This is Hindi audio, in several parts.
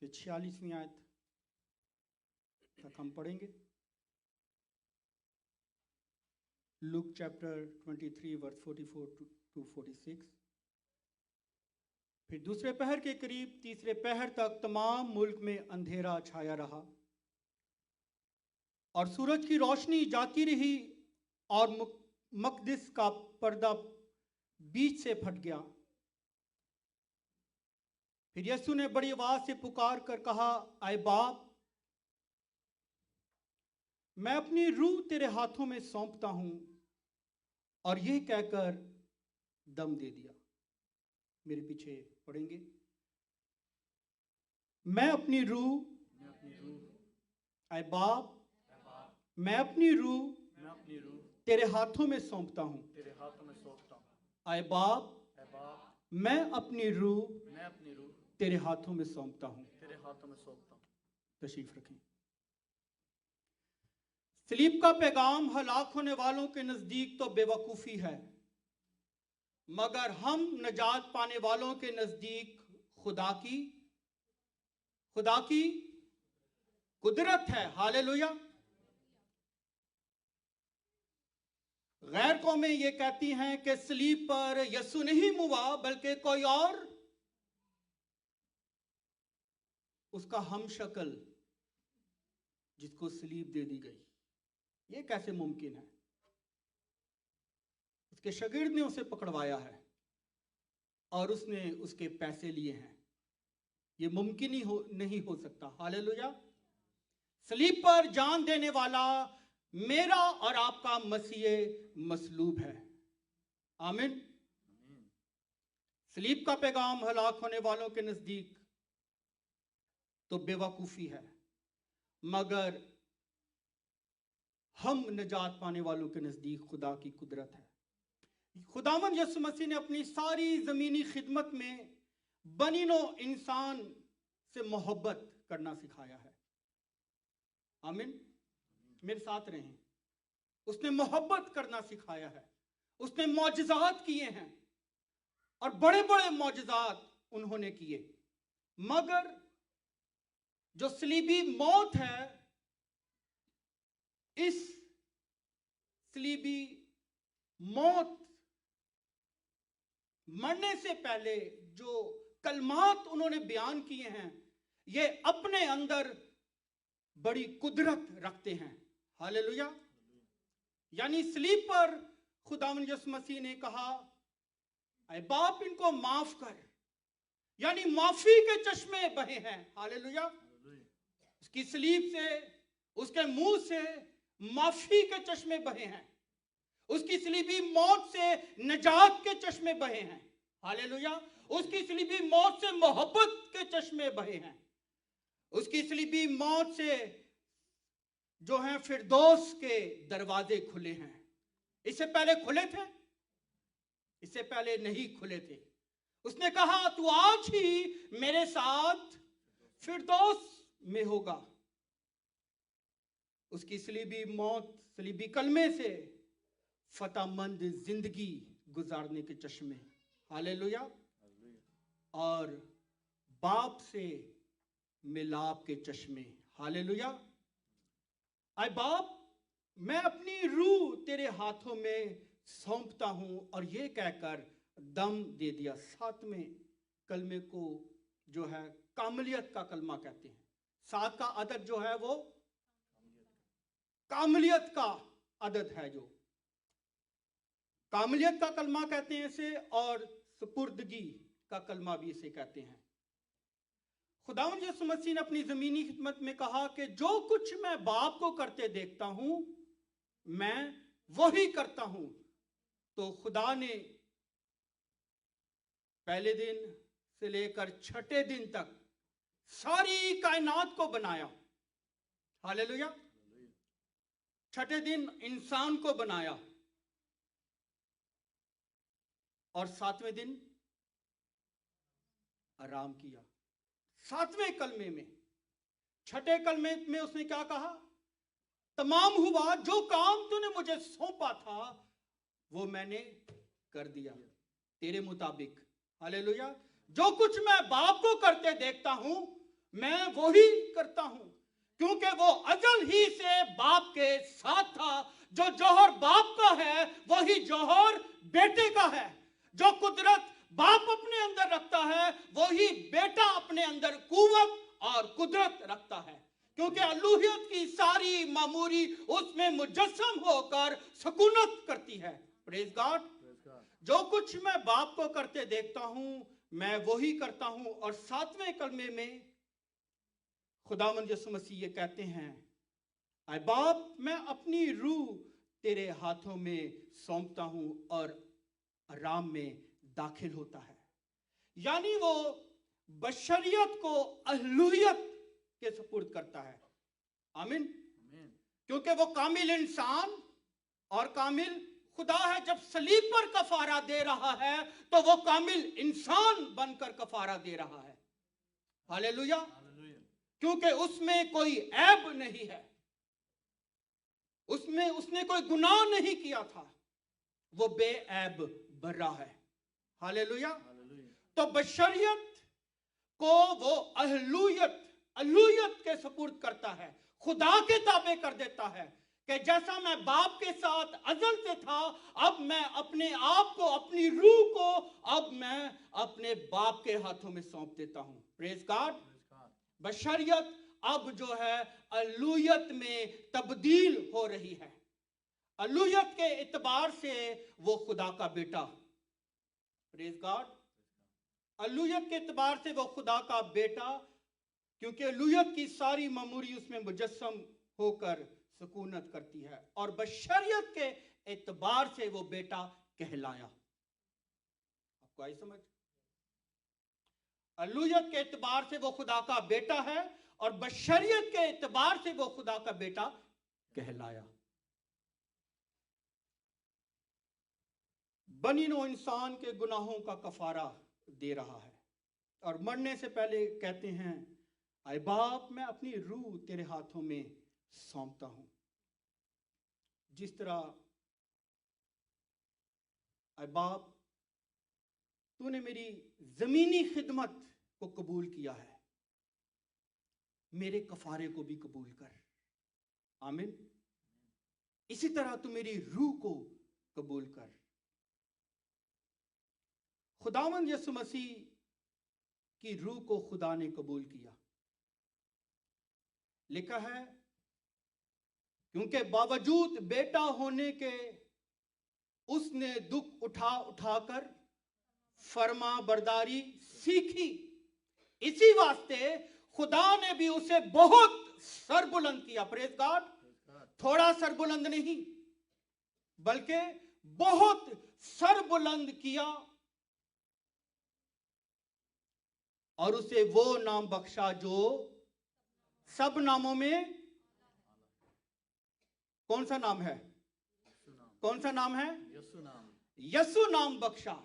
से 46वीं आयत तक हम पढ़ेंगे। Luke chapter 23 verse 44 to 46। फिर दूसरे पहर के करीब तीसरे पहर तक तमाम मुल्क में अंधेरा छाया रहा और सूरज की रोशनी जाती रही और मकदिस का पर्दा बीच से फट गया। फिर यीशु ने बड़ी आवाज से पुकार कर कहा, आए बाप, मैं अपनी रूह तेरे हाथों में सौंपता हूं। और यह कहकर दम दे दिया। मेरे पीछे पढ़ेंगे। मैं अपनी रूह, आए बाप, मैं अपनी रूह तेरे हाथों में सौंपता हूं। आए बाप, मैं अपनी रूह तेरे हाथों में सौंपता हूं। तशरीफ रखें। सलीब का पैगाम हलाक होने वालों के नजदीक तो बेवकूफी है, मगर हम नजात पाने वालों के नजदीक खुदा की कुदरत है। हालेलुया। गैर कौमें ये कहती हैं कि सलीब पर यीशु नहीं मुआ बल्कि कोई और उसका हमशक्ल जिसको सलीब दे दी गई। ये कैसे मुमकिन है? उसके शागिर्द ने उसे पकड़वाया है और उसने उसके पैसे लिए हैं। ये मुमकिन ही नहीं हो सकता। हालेलुया। सलीब पर जान देने वाला मेरा और आपका मसीह मसलूब है। आमीन। सलीब का पैगाम हलाक होने वालों के नजदीक तो बेवकूफी है, मगर हम निजात पाने वालों के नजदीक खुदा की कुदरत है। खुदावंद यीशु मसीह ने अपनी सारी जमीनी खिदमत में बनी नो इंसान से मोहब्बत करना सिखाया है। आमीन। मेरे साथ रहें। उसने मोहब्बत करना सिखाया है। उसने मौजज़ात किए हैं और बड़े बड़े मौजज़ात उन्होंने किए, मगर जो सलीबी मौत है, इस सलीबी मौत मरने से पहले जो कलमात उन्होंने बयान किए हैं, ये अपने अंदर बड़ी कुदरत रखते हैं। हालेलुया। यानी सलीब पर खुदावंद यीशु मसीह ने कहा, ऐ बाप, इनको माफ कर। यानी माफी के चश्मे बहे हैं। हालेलुया। उसकी सलीब से, उसके मुंह से माफी के चश्मे बहे हैं। उसकी सलीबी मौत से निजात के चश्मे बहे हैं। हालेलुया। उसकी सलीबी मौत से मोहब्बत के चश्मे बहे हैं। उसकी सलीबी मौत से जो है फिरदौस के दरवाजे खुले हैं। इससे पहले खुले थे? इससे पहले नहीं खुले थे। उसने कहा, तू आज ही मेरे साथ फिरदौस में होगा। उसकी सलीबी मौत, सलीबी कलमे से फतहमंद जिंदगी गुजारने के चश्मे। हालेलुया। और बाप से मिलाप के चश्मे। हालेलुया। आए बाप, मैं अपनी रूह तेरे हाथों में सौंपता हूं। और ये कहकर दम दे दिया। 7वें कलमे को जो है कामलियत का कलमा कहते हैं। 7 का अदद जो है वो कामलियत का अदद है। जो कामलियत का कलमा कहते हैं इसे, और सुपुर्दगी का कलमा भी इसे कहते हैं। खुदावंद यीशु मसीह ने अपनी जमीनी खिदमत में कहा कि जो कुछ मैं बाप को करते देखता हूं, मैं वही करता हूं। तो खुदा ने पहले दिन से लेकर 6ठे दिन तक सारी कायनात को बनाया। हालेलुया। 6ठे दिन इंसान को बनाया और 7वें दिन आराम किया। 7वें कलमे में, 6ठे कलमे में उसने क्या कहा? तमाम हुआ, जो काम तूने मुझे सौंपा था वो मैंने कर दिया तेरे मुताबिक। हालेलुया। जो कुछ मैं बाप को करते देखता हूं, मैं वही करता हूं, क्योंकि वो अजल ही से बाप के साथ था। जो जौहर बाप का है वही जौहर बेटे का है। जो कुदरत बाप अपने अंदर रखता है वही बेटा अपने अंदर कुव्वत और कुदरत रखता है, क्योंकि अलूहियत की सारी मामूरी उसमें मुजस्सम होकर सुकूनत करती है। Praise God. जो कुछ मैं बाप को करते देखता हूं मैं वही करता हूं। और 7वें कलमे में खुदावंद यीशु मसीह ये कहते हैं, ऐ बाप मैं अपनी रूह तेरे हाथों में सौंपता हूं, और आराम में दाखिल होता है। यानी वो बशरियत को अलूहियत के सुपुर्द करता है। आमीन। क्योंकि वो कामिल इंसान और कामिल खुदा है। जब सलीब पर कफारा दे रहा है तो वो कामिल इंसान बनकर कफारा दे रहा है। हालेलुया। क्योंकि उसमें कोई ऐब नहीं है, उसमें उसने कोई गुनाह नहीं किया था, वो बेऐब बर्रा है। हालेलुया। तो बशरियत को वो अलूहियत के सुपुर्द करता है, खुदा के ताबे कर देता है कि जैसा मैं बाप के साथ अजल से था, अब मैं अपने आप को, अपनी रूह को अब मैं अपने बाप के हाथों में सौंप देता हूं। Praise God. बशरियत अब जो है अलूहियत में तब्दील हो रही है। अलूहियत के इतबार से वो खुदा का बेटा। Praise God. अलूहियत के इतबार से वो खुदा का बेटा, क्योंकि अलूहियत की सारी मामूरी उसमें मुजस्सम होकर सुकूनत करती है। और बशरियत के एतबार से वो बेटा कहलाया। आपको आई समझ? अलूहियत के एतबार से वो खुदा का बेटा है और बशरियत के एतबार से वो खुदा का बेटा कहलाया। बनी नो इंसान के गुनाहों का कफारा दे रहा है, और मरने से पहले कहते हैं, ऐ बाप मैं अपनी रूह तेरे हाथों में सौंपता हूं। जिस तरह ऐ बाप तूने मेरी जमीनी खिदमत को कबूल किया है, मेरे कफारे को भी कबूल कर। आमीन। इसी तरह तू मेरी रूह को कबूल कर। खुदावंद यीशु मसीह की रूह को खुदा ने कबूल किया। लिखा है, क्योंकि बावजूद बेटा होने के उसने दुख उठाकर फर्मा बरदारी सीखी। इसी वास्ते खुदा ने भी उसे बहुत सरबुलंद किया। Praise God. थोड़ा सरबुलंद नहीं बल्कि बहुत सरबुलंद किया, और उसे वो नाम बख्शा जो सब नामों में कौन सा नाम है? कौन सा नाम है? यीशु नाम। यीशु नाम बख्शा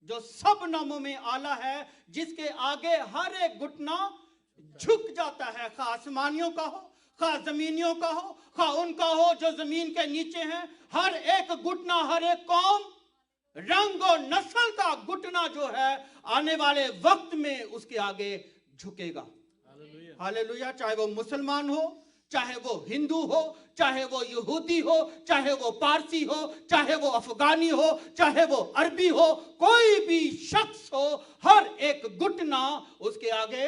जो सब नामों में आला है, जिसके आगे हर एक घुटना झुक जाता है, खा आसमानियों का हो, खा जमीनियों का हो, खा उनका हो जो जमीन के नीचे हैं। हर एक घुटना, हर एक कौम, रंग और नस्ल का घुटना जो है आने वाले वक्त में उसके आगे झुकेगा। हालेलुया। चाहे वो मुसलमान हो, चाहे वो हिंदू हो, चाहे वो यहूदी हो, चाहे वो पारसी हो, चाहे वो अफगानी हो, चाहे वो अरबी हो, कोई भी शख्स हो, हर एक घुटना उसके आगे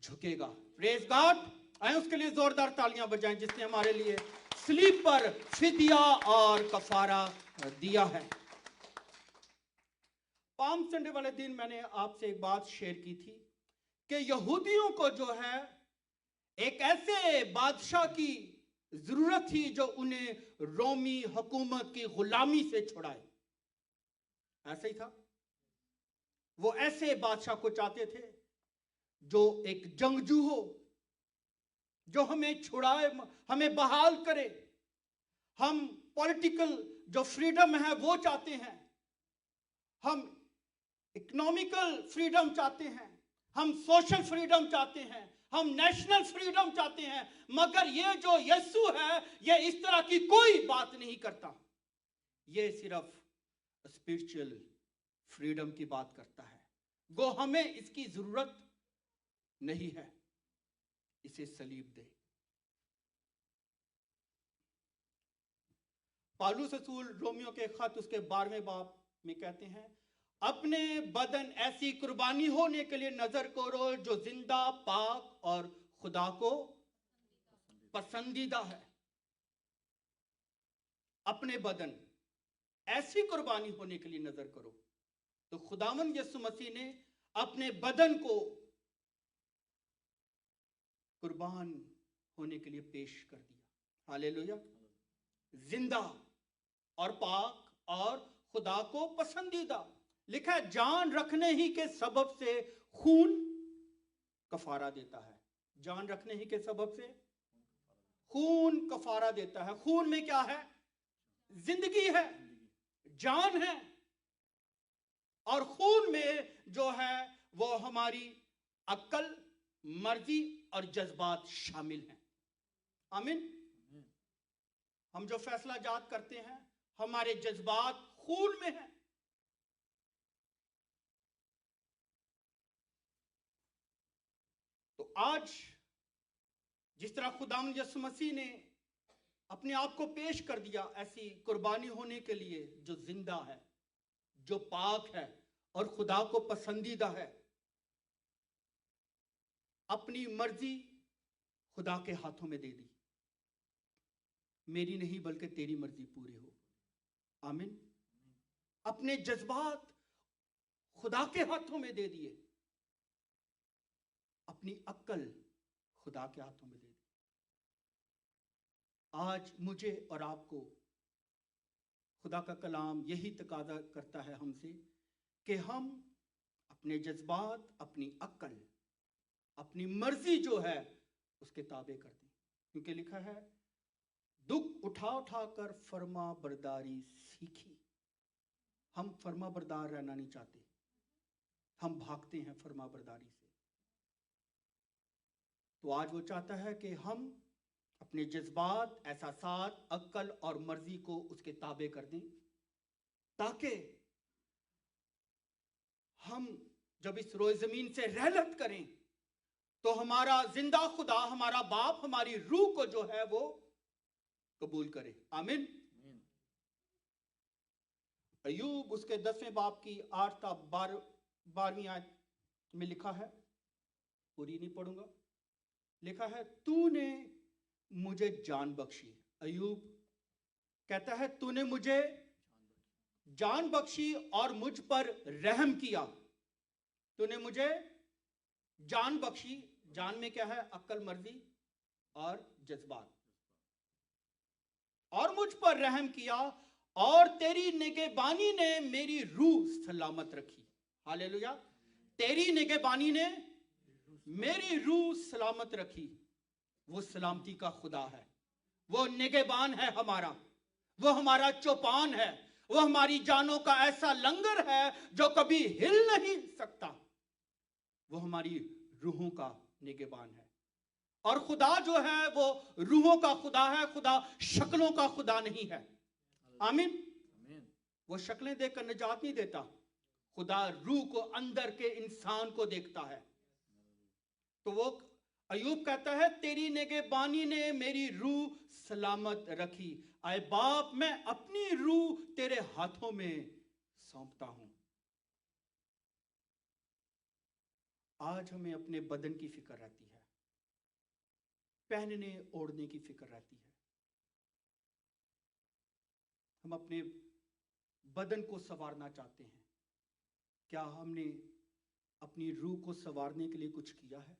झुकेगा। Praise God. आए उसके लिए जोरदार तालियां बजाएं जिसने हमारे लिए सलीब पर फिदिया और कफारा दिया है। पाम संडे वाले दिन मैंने आपसे एक बात शेयर की थी कि यहूदियों को जो है एक ऐसे बादशाह की जरूरत थी जो उन्हें रोमी हुकूमत की गुलामी से छुड़ाए। ऐसा ही था। वो ऐसे बादशाह को चाहते थे जो एक जंगजू हो, जो हमें छुड़ाए, हमें बहाल करे। हम पॉलिटिकल जो फ्रीडम है वो चाहते हैं, हम इकोनॉमिकल फ्रीडम चाहते हैं, हम सोशल फ्रीडम चाहते हैं, हम नेशनल फ्रीडम चाहते हैं। मगर ये जो यीशु है ये इस तरह की कोई बात नहीं करता। ये सिर्फ स्पिरिचुअल फ्रीडम की बात करता है। गो हमें इसकी जरूरत नहीं है। इसे सलीब दे। पौलुस रसूल रोमियो के खत उसके 12वें बाब में कहते हैं, अपने बदन ऐसी कुर्बानी होने के लिए नजर करो जो जिंदा, पाक और खुदा को पसंदीदा है। अपने बदन ऐसी कुर्बानी होने के लिए नजर करो। तो खुदावंद यीशु मसीह ने अपने बदन को कुर्बान होने के लिए पेश कर दिया। हालेलुया। जिंदा और पाक और खुदा को पसंदीदा। लिखा है, जान रखने ही के सबब से खून कफारा देता है। जान रखने ही के सबब से खून कफारा देता है। खून में क्या है? जिंदगी है, जान है। और खून में जो है वो हमारी अक्ल, मर्जी और जज्बात शामिल हैं। आमीन। हम जो फैसला जात करते हैं, हमारे जज्बात खून में हैं। तो आज जिस तरह खुदावंद यीशु मसीह ने अपने आप को पेश कर दिया ऐसी कुर्बानी होने के लिए जो जिंदा है, जो पाक है और खुदा को पसंदीदा है, अपनी मर्जी खुदा के हाथों में दे दी। मेरी नहीं बल्कि तेरी मर्जी पूरी हो। आमीन। अपने जज्बात खुदा के हाथों में दे दिए, अपनी अक्ल खुदा के हाथों में दे दी। आज मुझे और आपको खुदा का कलाम यही तकाजा करता है हमसे कि हम अपने जज्बात, अपनी अक्ल, अपनी मर्जी जो है उसके ताबे कर दें। क्योंकि लिखा है, दुख उठा उठा कर फर्मा बरदारी सीखी। हम फर्मा बरदार रहना नहीं चाहते, हम भागते हैं फर्मा बरदारी से। तो आज वो चाहता है कि हम अपने जज्बात, एहसासात, अक्ल और मर्जी को उसके ताबे कर दें, ताकि हम जब इस रोए जमीन से रहलत करें तो हमारा जिंदा खुदा, हमारा बाप, हमारी रूह को जो है वो कबूल करे। आमीन। अय्यूब उसके 10वें बाब की 8 था 12वीं आयत में लिखा है, पूरी नहीं पढ़ूंगा। लिखा है, तूने मुझे जान बख्शी। अय्यूब कहता है, तूने मुझे जान बख्शी और मुझ पर रहम किया। तूने मुझे जान बख्शी। जान में क्या है? अक्ल, मर्जी और जज्बात। और मुझ पर रहम किया और तेरी निगहबानी ने मेरी रूह सलामत रखी। हालेलुया। तेरी निगहबानी ने मेरी रूह सलामत रखी। वो सलामती का खुदा है, वो निगहबान है हमारा, वो हमारा चौपान है, वो हमारी जानों का ऐसा लंगर है जो कभी हिल नहीं सकता। वो हमारी रूहों का निगहबान है। और खुदा जो है वो रूहों का खुदा है, खुदा शक्लों का खुदा नहीं है। आमीन। वो शक्लें देखकर निजात नहीं देता, खुदा रूह को, अंदर के इंसान को देखता है। तो वो अय्यूब कहता है, तेरी निगहबानी ने मेरी रूह सलामत रखी। आए बाप, मैं अपनी रूह तेरे हाथों में सौंपता हूं। आज हमें अपने बदन की फिक्र रहती है, पहनने ओढ़ने की फिक्र रहती है। हम अपने बदन को संवारना चाहते हैं। क्या हमने अपनी रूह को संवारने के लिए कुछ किया है?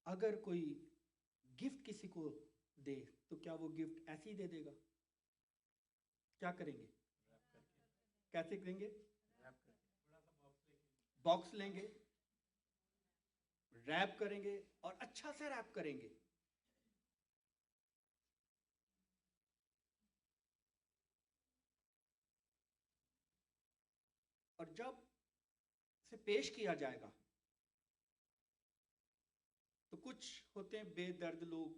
अगर कोई गिफ्ट किसी को दे तो क्या वो गिफ्ट ऐसे ही दे देगा? क्या करेंगे? कैसे करेंगे? बॉक्स लेंगे, रैप करेंगे और अच्छा से रैप करेंगे। और जब से पेश किया जाएगा तो कुछ होते हैं बेदर्द लोग,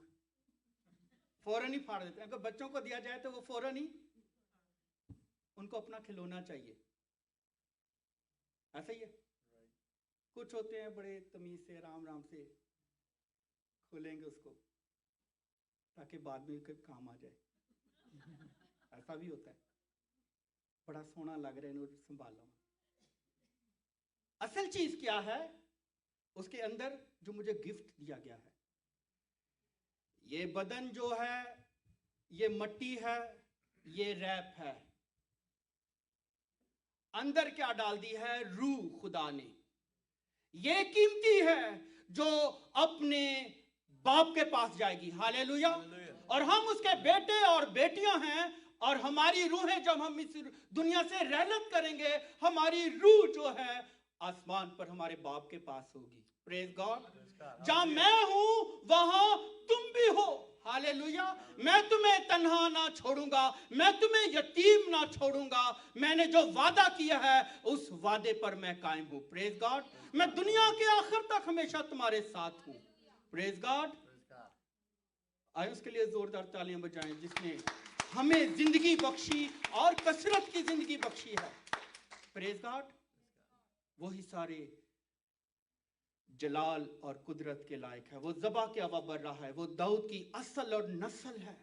फौरन ही फाड़ देते हैं। अगर बच्चों को दिया जाए तो वो फौरन ही, उनको अपना खिलौना चाहिए। ऐसा ही है। कुछ होते हैं बड़े तमीज से राम राम से खोलेंगे उसको ताकि बाद में काम आ जाए। ऐसा भी होता है, बड़ा सोना लग रहा है, संभालो। असल चीज क्या है उसके अंदर जो मुझे गिफ्ट दिया गया है? ये बदन जो है, ये मट्टी है, ये रैप है। अंदर क्या डाल दी है? रूह खुदा ने। ये कीमती है जो अपने बाप के पास जाएगी। हालेलुया। और हम उसके बेटे और बेटियां हैं, और हमारी रूहें जब हम इस दुनिया से रैनत करेंगे, हमारी रूह जो है आसमान पर हमारे बाप के पास होगी। Praise God. जहां मैं हूं वहां तुम भी हो। हालेलुया। मैं तुम्हें तन्हा ना छोड़ूंगा, मैं तुम्हें यतीम ना छोड़ूंगा। मैंने जो वादा किया है उस वादे पर मैं कायम हूं। Praise God. मैं दुनिया के आखिर तक हमेशा तुम्हारे साथ हूं। Praise God. आइए उसके लिए जोरदार तालियां बजाएं जिसने हमें जिंदगी बख्शी और कसरत की जिंदगी बख्शी है। Praise God. वही सारे जलाल और कुदरत के लायक है। वो ज़बा के अवा बढ़ रहा है, वो दाऊद की असल और नस्ल है,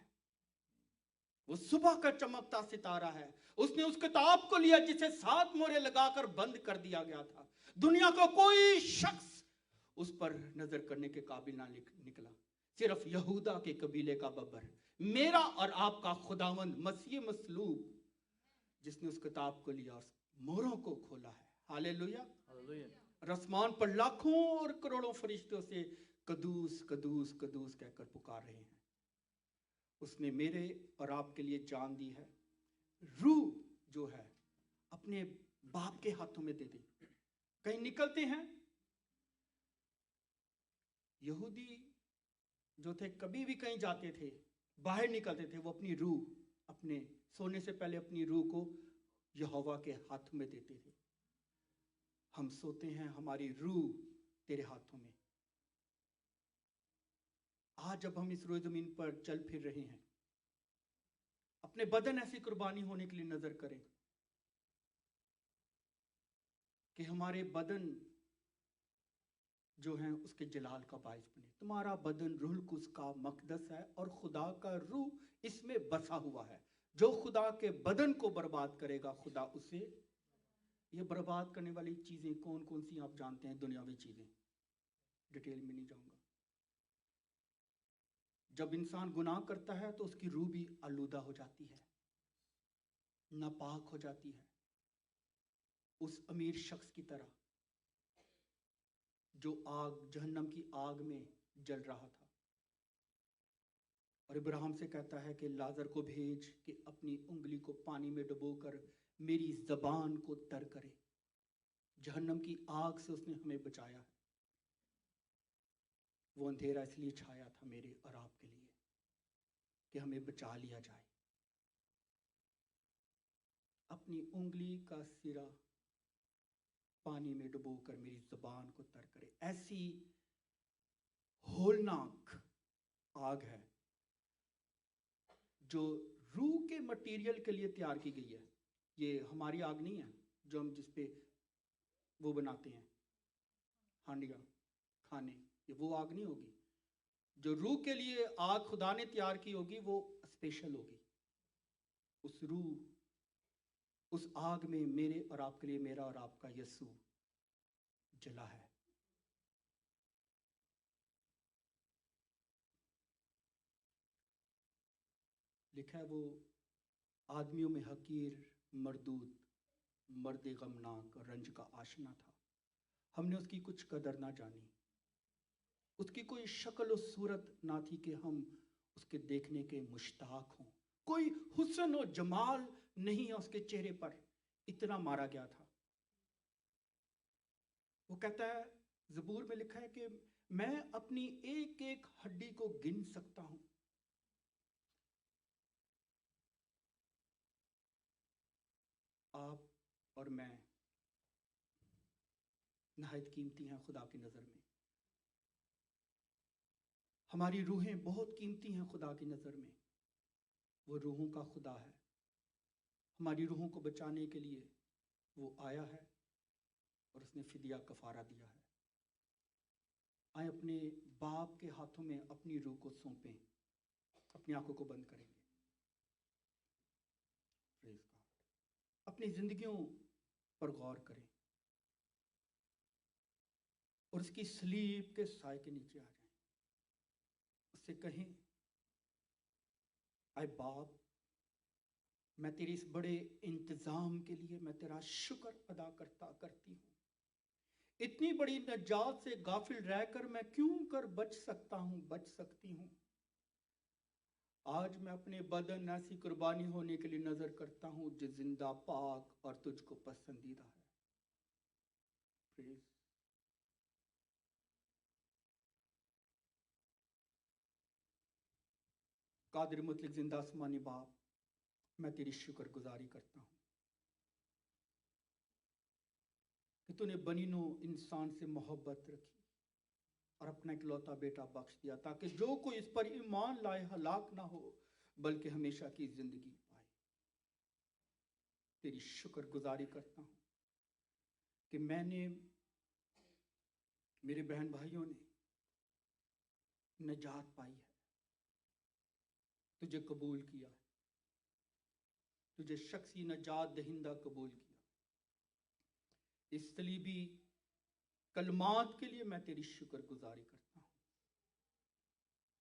वो सुबह का चमकता सितारा है। उसने उस किताब को लिया जिसे 7 मोहरें लगाकर बंद कर दिया गया था। दुनिया का कोई शख्स उस पर नजर करने के काबिल ना निकला, सिर्फ यहूदा के कबीले का बब्बर, मेरा और आपका खुदावंद मसीह मसलूब, जिसने उस किताब को लिया और मोहरों को खोला है। हालेलुया। आसमान पर लाखों और करोड़ों फरिश्तों से कदूस कदूस कदूस कहकर पुकार रहे हैं। उसने मेरे और आपके लिए जान दी है। रूह जो है अपने बाप के हाथों में दे दी। कहीं निकलते हैं, यहूदी जो थे कभी भी कहीं जाते थे, बाहर निकलते थे, वो अपनी रूह, अपने सोने से पहले अपनी रूह को यहोवा के हाथ में देते थे। हम सोते हैं, हमारी रूह तेरे हाथों में। आज जब हम इस रोए जमीन पर चल फिर रहे हैं, अपने बदन ऐसी कुर्बानी होने के लिए नजर करें कि हमारे बदन जो है उसके जलाल का बाइस बने। तुम्हारा बदन रूह कुस का मकदस है और खुदा का रूह इसमें बसा हुआ है। जो खुदा के बदन को बर्बाद करेगा, खुदा उसे, ये बर्बाद करने वाली चीजें कौन कौन सी आप जानते हैं? दुनियावी चीजें, डिटेल में नहीं जाऊंगा। जब इंसान गुनाह करता है तो उसकी रूह भी आलूदा हो जाती है, नापाक हो जाती है, उस अमीर शख्स की तरह जो आग, जहन्नम की आग में जल रहा था। और इब्राहिम से कहता है कि लाजर को भेज कि अपनी उंगली को पानी में डुबोकर मेरी जबान को तर करे। जहन्नम की आग से उसने हमें बचाया है। वो अंधेरा इसलिए छाया था मेरे और आपके लिए कि हमें बचा लिया जाए। अपनी उंगली का सिरा पानी में डुबोकर मेरी जुबान को तर करे। ऐसी होलनाक आग है जो रूह के मटेरियल के लिए तैयार की गई है। ये हमारी आग नहीं है जो हम जिस पे वो बनाते हैं हांडिया खाने, ये वो आग नहीं होगी। जो रूह के लिए आग खुदा ने तैयार की होगी वो स्पेशल होगी। उस रूह, उस आग में मेरे और आपके लिए मेरा और आपका यीशु जला है। लिखा है वो आदमियों में हकीर, मरदूत, मर्द गमनाक और रंज का आशना था। हमने उसकी कुछ कदर ना जानी, उसकी कोई शक्ल और सूरत ना थी कि हम उसके देखने के मुश्ताक हों। कोई हुस्न और जमाल नहीं है उसके चेहरे पर, इतना मारा गया था। वो कहता है, ज़बूर में लिखा है कि मैं अपनी एक एक हड्डी को गिन सकता हूं। आप और मैं नहायत कीमती हैं खुदा की नज़र में। हमारी रूहें बहुत कीमती हैं खुदा की नज़र में। वो रूहों का खुदा है। हमारी रूहों को बचाने के लिए वो आया है। और उसने फिदिया कफारा दिया है। आए अपने बाप के हाथों में अपनी रूह को सौंपें, अपनी आंखों को बंद करेंगे। Praise God. अपनी जिंदगियों पर गौर करें और उसकी सलीब के साए के नीचे आ जाएं। उससे कहें, आए बाप, मैं तेरे इस बड़े इंतजाम के लिए मैं तेरा शुक्र अदा करती हूँ। इतनी बड़ी नजात से गाफिल रहकर मैं क्यों कर बच सकती हूँ। आज मैं अपने बदन ऐसी कुर्बानी होने के लिए नजर करता हूँ जो जिंदा, पाक और तुझको पसंदीदा है। प्लीज कादिर मुतलक जिंदा आसमानी बाप, मैं तेरी शुक्रगुजारी करता हूँ कि तूने बनीनो इंसान से मोहब्बत रखी और अपना इकलौता बेटा बख्श दिया ताकि जो कोई इस पर ईमान लाए हलाक ना हो बल्कि हमेशा की जिंदगी पाए। तेरी शुक्रगुजारी करता हूँ कि मैंने, मेरे बहन भाइयों ने नजात पाई है, तुझे कबूल किया है, तुझे शख्सी नजात दहिंदा कबूल किया। इस सलीबी कलमात के लिए मैं तेरी शुक्रगुजारी करता हूँ।